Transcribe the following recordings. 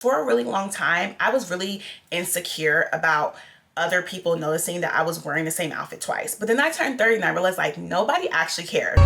For a really long time, I was really insecure about other people noticing that I was wearing the same outfit twice. But then I turned 30 and I realized like nobody actually cared.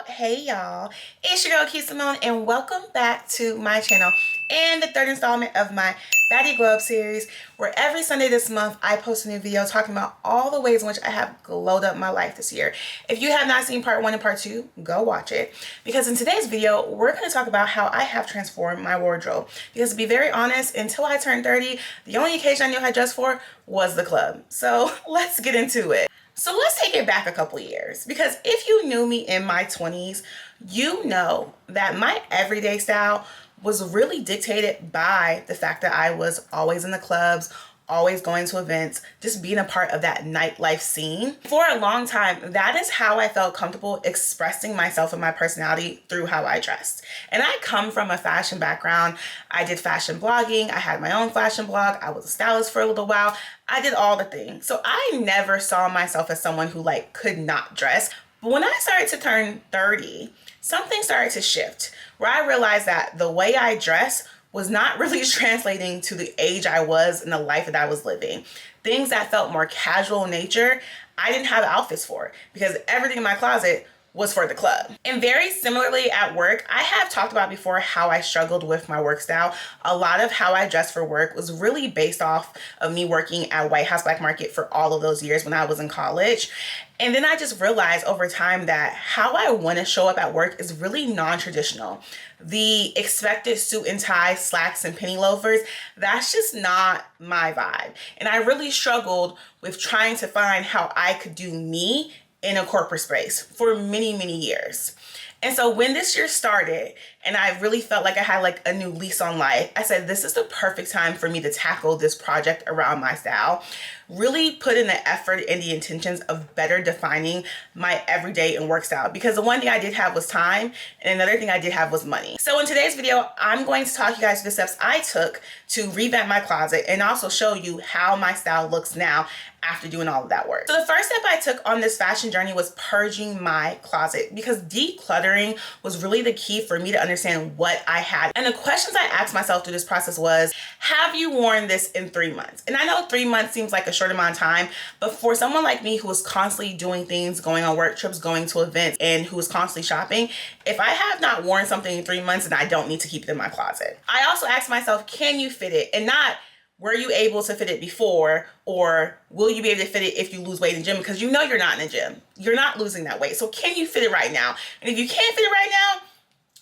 Hey y'all, it's your girl Key Simone and welcome back to my channel and the third installment of my Baddie Glow Up Series, where every Sunday this month I post a new video talking about all the ways in which I have glowed up my life this year. If you have not seen part 1 and part 2, go watch it, because in today's video we're going to talk about how I have transformed my wardrobe. Because to be very honest, until I turned 30, the only occasion I knew how to dress for was the club. So let's get into it. So let's take it back a couple years, because if you knew me in my 20s, you know that my everyday style was really dictated by the fact that I was always in the clubs, always going to events, just being a part of that nightlife scene. For a long time, that is how I felt comfortable expressing myself and my personality through how I dressed. And I come from a fashion background. I did fashion blogging. I had my own fashion blog. I was a stylist for a little while. I did all the things. So I never saw myself as someone who could not dress. But when I started to turn 30, something started to shift, where I realized that the way I dress was not really translating to the age I was and the life that I was living. Things that felt more casual in nature, I didn't have outfits for, because everything in my closet was for the club. And very similarly at work, I have talked about before how I struggled with my work style. A lot of how I dressed for work was really based off of me working at White House Black Market for all of those years when I was in college. And then I just realized over time that how I want to show up at work is really non-traditional. The expected suit and tie, slacks and penny loafers, that's just not my vibe. And I really struggled with trying to find how I could do me in a corporate space for many, many years. And so when this year started and I really felt like I had a new lease on life, I said, this is the perfect time for me to tackle this project around my style. Really put in the effort and the intentions of better defining my everyday and work style. Because the one thing I did have was time, and another thing I did have was money. So in today's video, I'm going to talk you guys through the steps I took to revamp my closet and also show you how my style looks now after doing all of that work. So the first step I took on this fashion journey was purging my closet, because decluttering was really the key for me to understand what I had. And the questions I asked myself through this process was, have you worn this in 3 months? And I know 3 months seems like a short amount of time, but for someone like me who was constantly doing things, going on work trips, going to events, and who was constantly shopping, if I have not worn something in 3 months, then I don't need to keep it in my closet. I also asked myself, can you fit it? And not, were you able to fit it before, or will you be able to fit it if you lose weight in the gym? Because you know you're not in the gym. You're not losing that weight. So can you fit it right now? And if you can't fit it right now,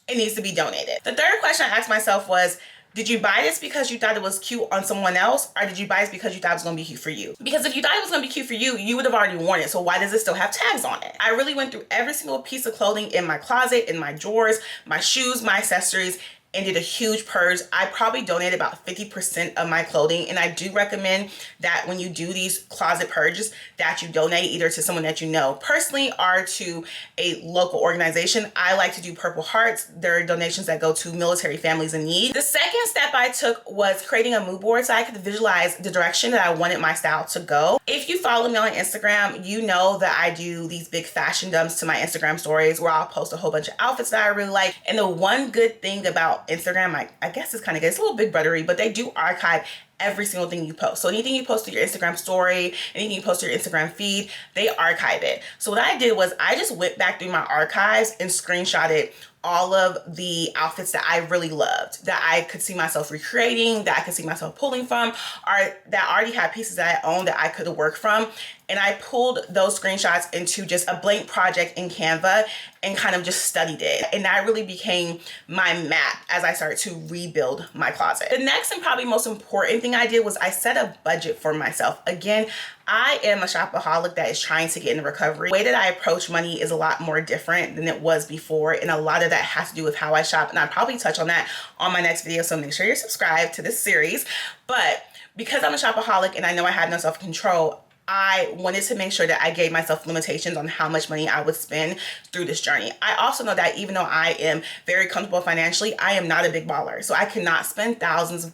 it needs to be donated. The third question I asked myself was, did you buy this because you thought it was cute on someone else, or did you buy this because you thought it was gonna be cute for you? Because if you thought it was gonna be cute for you, you would have already worn it. So why does it still have tags on it? I really went through every single piece of clothing in my closet, in my drawers, my shoes, my accessories, and did a huge purge. I probably donated about 50% of my clothing, and I do recommend that when you do these closet purges that you donate either to someone that you know personally or to a local organization. I like to do Purple Hearts. There are donations that go to military families in need. The second step I took was creating a mood board so I could visualize the direction that I wanted my style to go. If you follow me on Instagram, you know that I do these big fashion dumps to my Instagram stories where I'll post a whole bunch of outfits that I really like. And the one good thing about Instagram, I guess it's kind of good, it's a little big brotherly, but they do archive every single thing you post. So anything you post to your Instagram story, anything you post to your Instagram feed, they archive it. So what I did was I just went back through my archives and screenshotted all of the outfits that I really loved, that I could see myself recreating, that I could see myself pulling from, or that already had pieces that I owned that I could work from. And I pulled those screenshots into just a blank project in Canva and kind of just studied it. And that really became my map as I started to rebuild my closet. The next and probably most important thing I did was I set a budget for myself. Again, I am a shopaholic that is trying to get into recovery. The way that I approach money is a lot more different than it was before, and a lot of that has to do with how I shop, and I'll probably touch on that on my next video, so make sure you're subscribed to this series. But because I'm a shopaholic and I know I have no self-control, I wanted to make sure that I gave myself limitations on how much money I would spend through this journey. I also know that even though I am very comfortable financially, I am not a big baller. So I cannot spend thousands of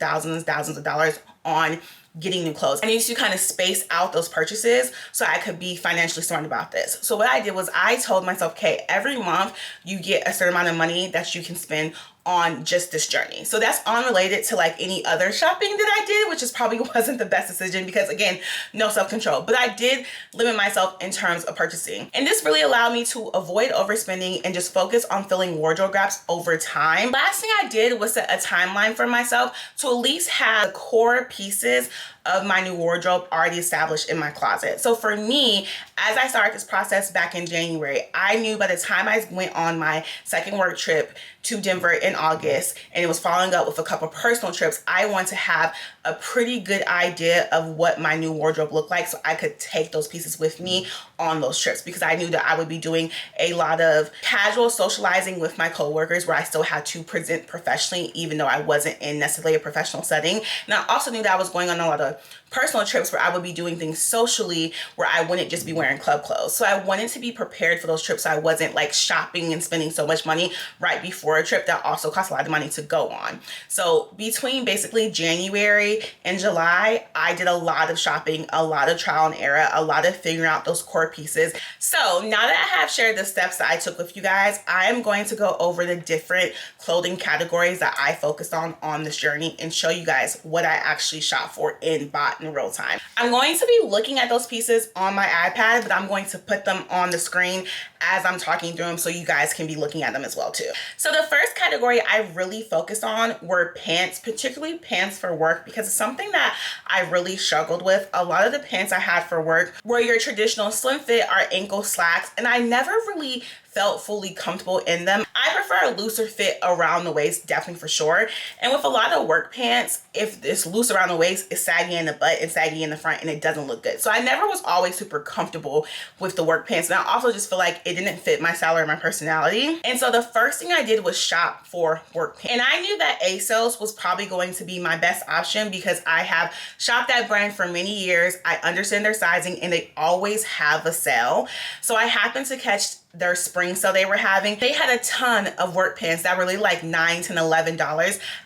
dollars on getting new clothes. I needed to kind of space out those purchases so I could be financially smart about this. So what I did was I told myself, okay, every month you get a certain amount of money that you can spend on just this journey. So that's unrelated to like any other shopping that I did, which is probably wasn't the best decision because again, no self-control, but I did limit myself in terms of purchasing. And this really allowed me to avoid overspending and just focus on filling wardrobe gaps over time. Last thing I did was set a timeline for myself to at least have core pieces of my new wardrobe already established in my closet. So for me, as I started this process back in January, I knew by the time I went on my second work trip to Denver in August, and it was following up with a couple personal trips, I want to have a pretty good idea of what my new wardrobe looked like so I could take those pieces with me on those trips, because I knew that I would be doing a lot of casual socializing with my coworkers where I still had to present professionally even though I wasn't in necessarily a professional setting. And I also knew that I was going on a lot of personal trips where I would be doing things socially where I wouldn't just be wearing club clothes. So I wanted to be prepared for those trips so I wasn't like shopping and spending so much money right before a trip that also costs a lot of money to go on. So between basically January and July, I did a lot of shopping, a lot of trial and error, a lot of figuring out those core pieces. So now that I have shared the steps that I took with you guys, I am going to go over the different clothing categories that I focused on this journey and show you guys what I actually shop for and bought in real time. I'm going to be looking at those pieces on my iPad, but I'm going to put them on the screen as I'm talking through them so you guys can be looking at them as well too. So the first category I really focused on were pants, particularly pants for work, because it's something that I really struggled with. A lot of the pants I had for work were your traditional slim fit or ankle slacks, and I never really felt fully comfortable in them. I prefer a looser fit around the waist, definitely for sure. And with a lot of work pants, if it's loose around the waist, it's saggy in the butt and saggy in the front and it doesn't look good. So I never was always super comfortable with the work pants. And I also just feel like it didn't fit my style or my personality. And so the first thing I did was shop for work pants. And I knew that ASOS was probably going to be my best option because I have shopped that brand for many years. I understand their sizing and they always have a sale. So I happened to catch their spring sale they were having. They had a ton of work pants that were really like $9, $10, $11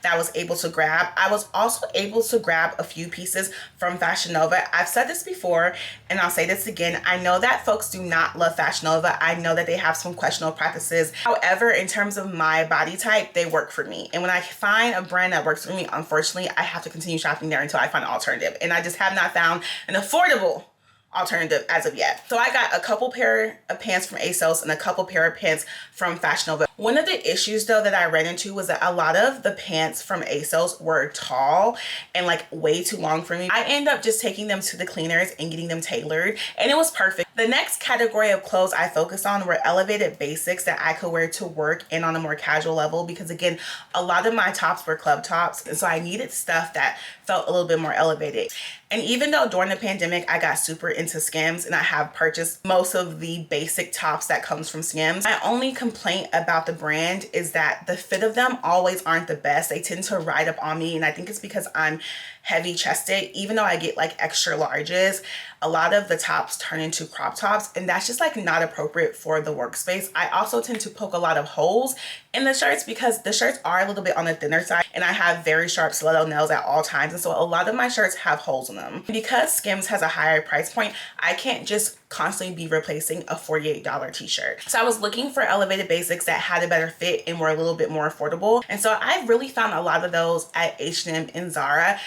that I was able to grab. I was also able to grab a few pieces from Fashion Nova. I've said this before and I'll say this again. I know that folks do not love Fashion Nova. I know that they have some questionable practices. However, in terms of my body type, they work for me. And when I find a brand that works for me, unfortunately, I have to continue shopping there until I find an alternative. And I just have not found an affordable alternative as of yet. So I got a couple pair of pants from ASOS and a couple pair of pants from Fashion Nova. One of the issues though that I ran into was that a lot of the pants from ASOS were tall and like way too long for me. I ended up just taking them to the cleaners and getting them tailored and it was perfect. The next category of clothes I focused on were elevated basics that I could wear to work and on a more casual level because again, a lot of my tops were club tops and so I needed stuff that felt a little bit more elevated. And even though during the pandemic, I got super into Skims and I have purchased most of the basic tops that comes from Skims, my only complaint about the brand is that the fit of them always aren't the best. They tend to ride up on me and I think it's because I'm heavy chested. Even though I get like extra larges, a lot of the tops turn into crop tops and that's just like not appropriate for the workspace. I also tend to poke a lot of holes in the shirts because the shirts are a little bit on the thinner side and I have very sharp stiletto nails at all times. And so a lot of my shirts have holes in them. Because Skims has a higher price point, I can't just constantly be replacing a $48 t-shirt. So I was looking for elevated basics that had a better fit and were a little bit more affordable. And so I really found a lot of those at H&M and Zara.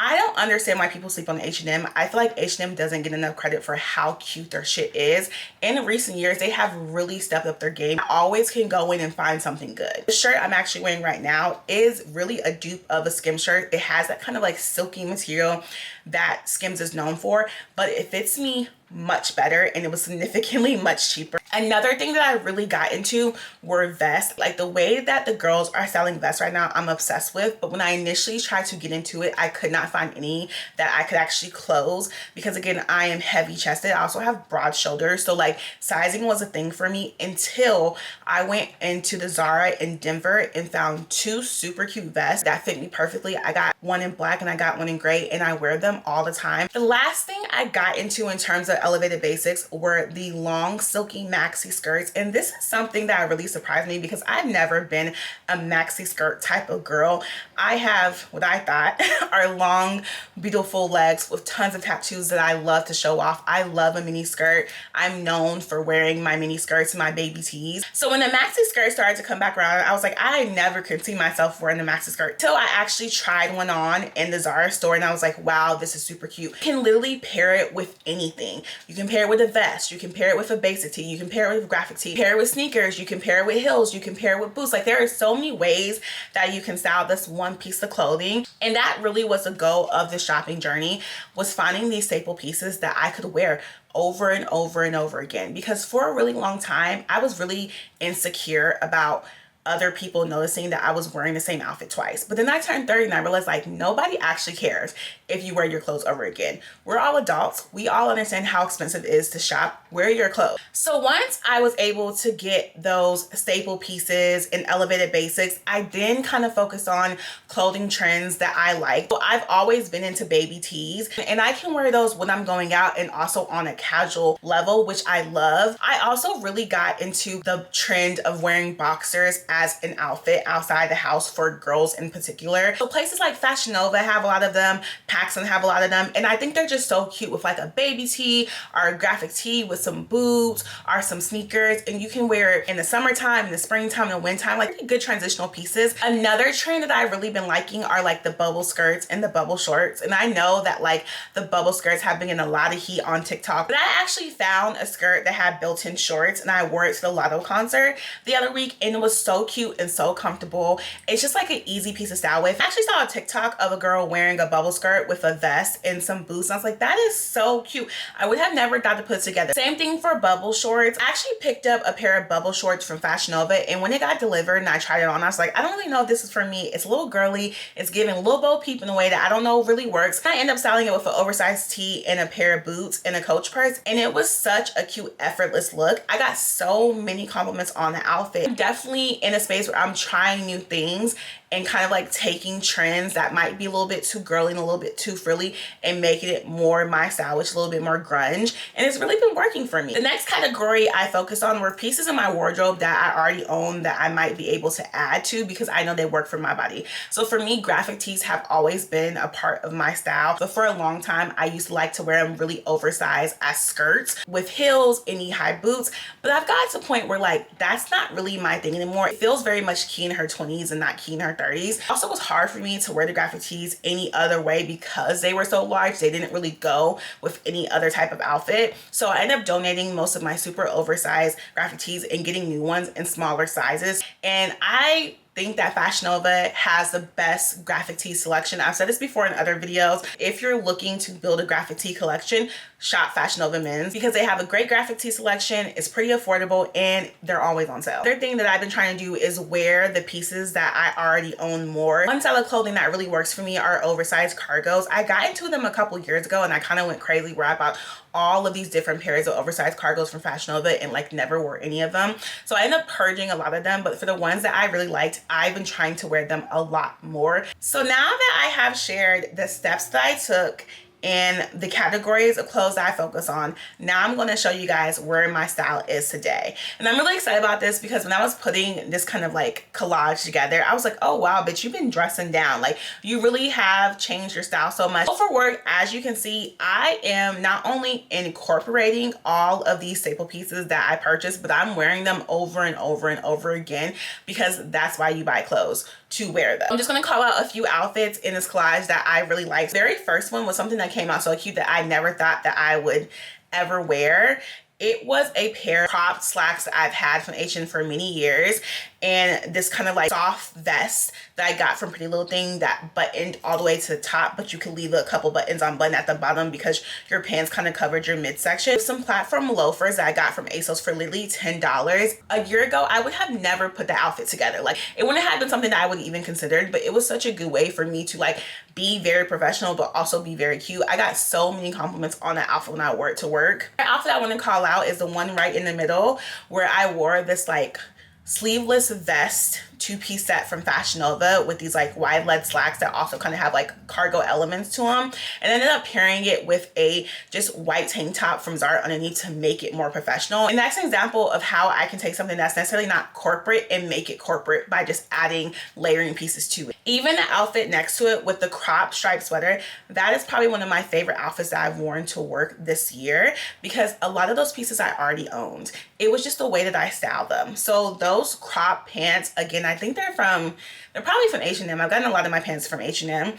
I don't understand why people sleep on H&M. I feel like H&M doesn't get enough credit for how cute their shit is. In recent years, they have really stepped up their game. I always can go in and find something good. The shirt I'm actually wearing right now is really a dupe of a Skims shirt. It has that kind of like silky material that Skims is known for, but it fits me much better and it was significantly much cheaper. Another thing that I really got into were vests. Like the way that the girls are selling vests right now, I'm obsessed with. But when I initially tried to get into it, I could not find any that I could actually close because again, I am heavy chested. I also have broad shoulders. So like sizing was a thing for me until I went into the Zara in Denver and found two super cute vests that fit me perfectly. I got one in black and I got one in gray and I wear them all the time. The last thing I got into in terms of the elevated basics were the long silky maxi skirts. And this is something that really surprised me because I've never been a maxi skirt type of girl. I have what I thought are long, beautiful legs with tons of tattoos that I love to show off. I love a mini skirt. I'm known for wearing my mini skirts and my baby tees. So when the maxi skirt started to come back around, I was like, I never could see myself wearing a maxi skirt till I actually tried one on in the Zara store, and I was like, wow, this is super cute. You can literally pair it with anything. You can pair it with a vest, you can pair it with a basic tee, you can pair it with graphic tee, pair it with sneakers, you can pair it with heels, you can pair it with boots. Like, there are so many ways that you can style this one piece of clothing. And that really was the goal of this shopping journey, was finding these staple pieces that I could wear over and over and over again. Because for a really long time, I was really insecure about other people noticing that I was wearing the same outfit twice. But then I turned 30 and I realized, like, nobody actually cares if you wear your clothes over again. We're all adults. We all understand how expensive it is to shop. Wear your clothes. So once I was able to get those staple pieces and elevated basics, I then kind of focused on clothing trends that I like. So I've always been into baby tees, and I can wear those when I'm going out and also on a casual level, which I love. I also really got into the trend of wearing boxers as an outfit outside the house for girls in particular. So places like Fashion Nova have a lot of them, Paxton have a lot of them, and I think they're just so cute with like a baby tee or a graphic tee with some boots or some sneakers, and you can wear it in the summertime, in the springtime, in the wintertime, like good transitional pieces. Another trend that I've really been liking are like the bubble skirts and the bubble shorts, and I know that like the bubble skirts have been getting a lot of heat on TikTok, but I actually found a skirt that had built-in shorts and I wore it to the Lotto concert the other week, and it was so cute and so comfortable. It's just like an easy piece of style with. I actually saw a TikTok of a girl wearing a bubble skirt with a vest and some boots, and I was like, that is so cute. I would have never thought to put it together. Same thing for bubble shorts. I actually picked up a pair of bubble shorts from Fashion Nova, and when it got delivered and I tried it on, I was like, I don't really know if this is for me. It's a little girly. It's giving a little Bo Peep in a way that I don't know really works. I ended up styling it with an oversized tee and a pair of boots and a Coach purse, and it was such a cute, effortless look. I got so many compliments on the outfit. I'm definitely in a space where I'm trying new things and kind of like taking trends that might be a little bit too girly and a little bit too frilly and making it more my style, which is a little bit more grunge, and it's really been working for me. The next category I focused on were pieces in my wardrobe that I already own that I might be able to add to because I know they work for my body. So for me, graphic tees have always been a part of my style, but for a long time I used to like to wear them really oversized as skirts with heels and knee-high boots, but I've got to a point where like that's not really my thing anymore. It feels very much Key in her 20s and not Key in her 30s. Also, it was hard for me to wear the graphic tees any other way because they were so large. They didn't really go with any other type of outfit. So I ended up donating most of my super oversized graphic tees and getting new ones in smaller sizes. And I think that Fashion Nova has the best graphic tee selection. I've said this before in other videos. If you're looking to build a graphic tee collection, shop Fashion Nova Men's because they have a great graphic tee selection. It's pretty affordable and they're always on sale. Another thing that I've been trying to do is wear the pieces that I already own more. One style of clothing that really works for me are oversized cargos. I got into them a couple years ago and I kind of went crazy where I bought all of these different pairs of oversized cargos from Fashion Nova and like never wore any of them. So I ended up purging a lot of them, but for the ones that I really liked, I've been trying to wear them a lot more. So now that I have shared the steps that I took and the categories of clothes that I focus on, now I'm going to show you guys where my style is today. And I'm really excited about this because when I was putting this kind of like collage together, I was like, oh wow, bitch, you've been dressing down. Like, you really have changed your style so much. So for work, as you can see, I am not only incorporating all of these staple pieces that I purchased, but I'm wearing them over and over and over again because that's why you buy clothes, to wear them. I'm just going to call out a few outfits in this collage that I really like. The very first one was something that came out so cute that I never thought that I would ever wear. It was a pair of cropped slacks that I've had from H&M for many years, and this kind of like soft vest that I got from Pretty Little Thing that buttoned all the way to the top, but you could leave a couple buttons on button at the bottom because your pants kind of covered your midsection. Some platform loafers that I got from ASOS for literally $10. A year ago, I would have never put the outfit together. Like, it wouldn't have been something that I would even considered, but it was such a good way for me to like be very professional, but also be very cute. I got so many compliments on that outfit when I wore it to work. The outfit I want to call out is the one right in the middle where I wore this like sleeveless vest two-piece set from Fashion Nova with these like wide leg slacks that also kind of have like cargo elements to them, and ended up pairing it with a just white tank top from Zara underneath to make it more professional. And that's an example of how I can take something that's necessarily not corporate and make it corporate by just adding layering pieces to it. Even the outfit next to it with the crop striped sweater, that is probably one of my favorite outfits that I've worn to work this year, because a lot of those pieces I already owned. It was just the way that I styled them. So those crop pants, again, I think they're probably from H&M. I've gotten a lot of my pants from H&M.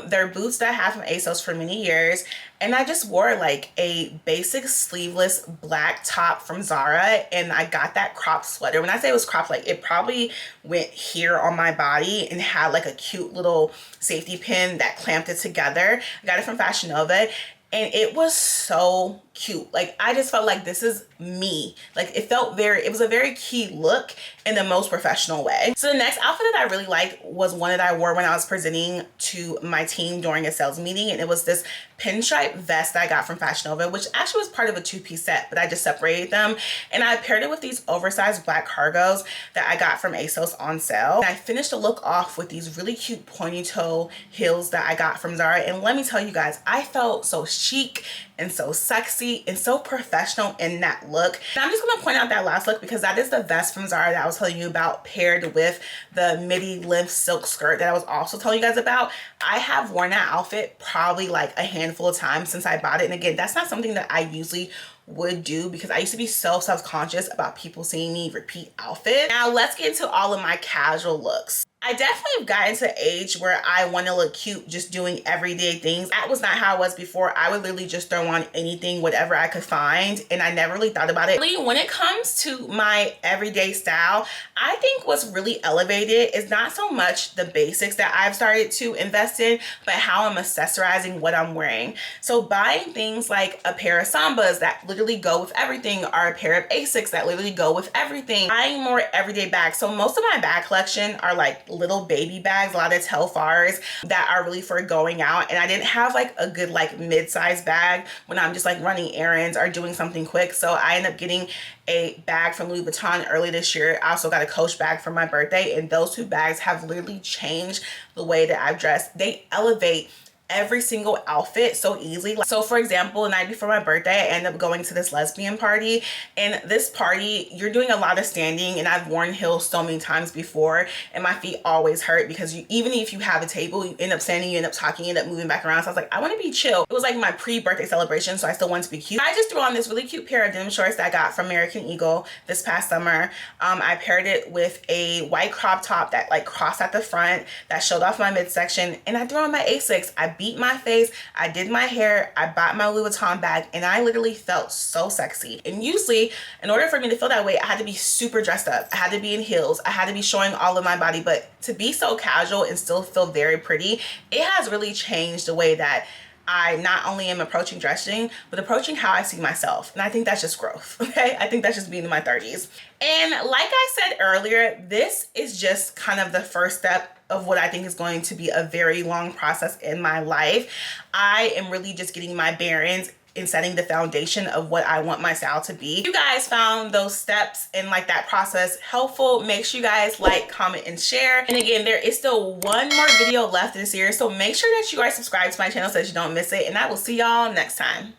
They're boots that I have from ASOS for many years. And I just wore like a basic sleeveless black top from Zara, and I got that crop sweater. When I say it was cropped, like it probably went here on my body and had like a cute little safety pin that clamped it together. I got it from Fashion Nova, and it was so cute. Like I just felt like this is me. Like it was a very key look in the most professional way. So the next outfit that I really liked was one that I wore when I was presenting to my team during a sales meeting, and it was this pinstripe vest that I got from Fashion Nova, which actually was part of a two-piece set, but I just separated them, and I paired it with these oversized black cargos that I got from ASOS on sale. And I finished the look off with these really cute pointy toe heels that I got from Zara, and let me tell you guys, I felt so chic and so sexy and so professional in that look. And I'm just gonna point out that last look because that is the vest from Zara that I was telling you about, paired with the midi length silk skirt that I was also telling you guys about. I have worn that outfit probably like a handful of times since I bought it. And again, that's not something that I usually would do because I used to be so self-conscious about people seeing me repeat outfits. Now let's get into all of my casual looks. I definitely have gotten to an age where I want to look cute just doing everyday things. That was not how I was before. I would literally just throw on anything, whatever I could find, and I never really thought about it. Really, when it comes to my everyday style, I think what's really elevated is not so much the basics that I've started to invest in, but how I'm accessorizing what I'm wearing. So buying things like a pair of Sambas that literally go with everything, or a pair of Asics that literally go with everything. Buying more everyday bags. So most of my bag collection are like little baby bags, a lot of Telfars that are really for going out, and I didn't have like a good like mid-sized bag when I'm just like running errands or doing something quick. So I ended up getting a bag from Louis Vuitton early this year. I also got a Coach bag for my birthday, and those two bags have literally changed the way that I've dressed. They elevate every single outfit so easily. So for example, the night before my birthday, I ended up going to this lesbian party, and this party, you're doing a lot of standing, and I've worn heels so many times before, and my feet always hurt because even if you have a table, you end up standing, you end up talking, you end up moving back around. So I was like, I want to be chill. It was like my pre-birthday celebration, so I still wanted to be cute. I just threw on this really cute pair of denim shorts that I got from American Eagle this past summer. I paired it with a white crop top that like crossed at the front that showed off my midsection, and I threw on my Asics. I beat my face, I did my hair, I bought my Louis Vuitton bag, and I literally felt so sexy. And usually, in order for me to feel that way, I had to be super dressed up. I had to be in heels. I had to be showing all of my body. But to be so casual and still feel very pretty, it has really changed the way that I not only am approaching dressing, but approaching how I see myself. And I think that's just growth, okay? I think that's just being in my 30s. And like I said earlier, this is just kind of the first step of what I think is going to be a very long process in my life. I am really just getting my bearings in setting the foundation of what I want my style to be. If you guys found those steps and like that process helpful, make sure you guys like, comment, and share. And again, there is still one more video left in this series, so make sure that you are subscribed to my channel so that you don't miss it, and I will see y'all next time.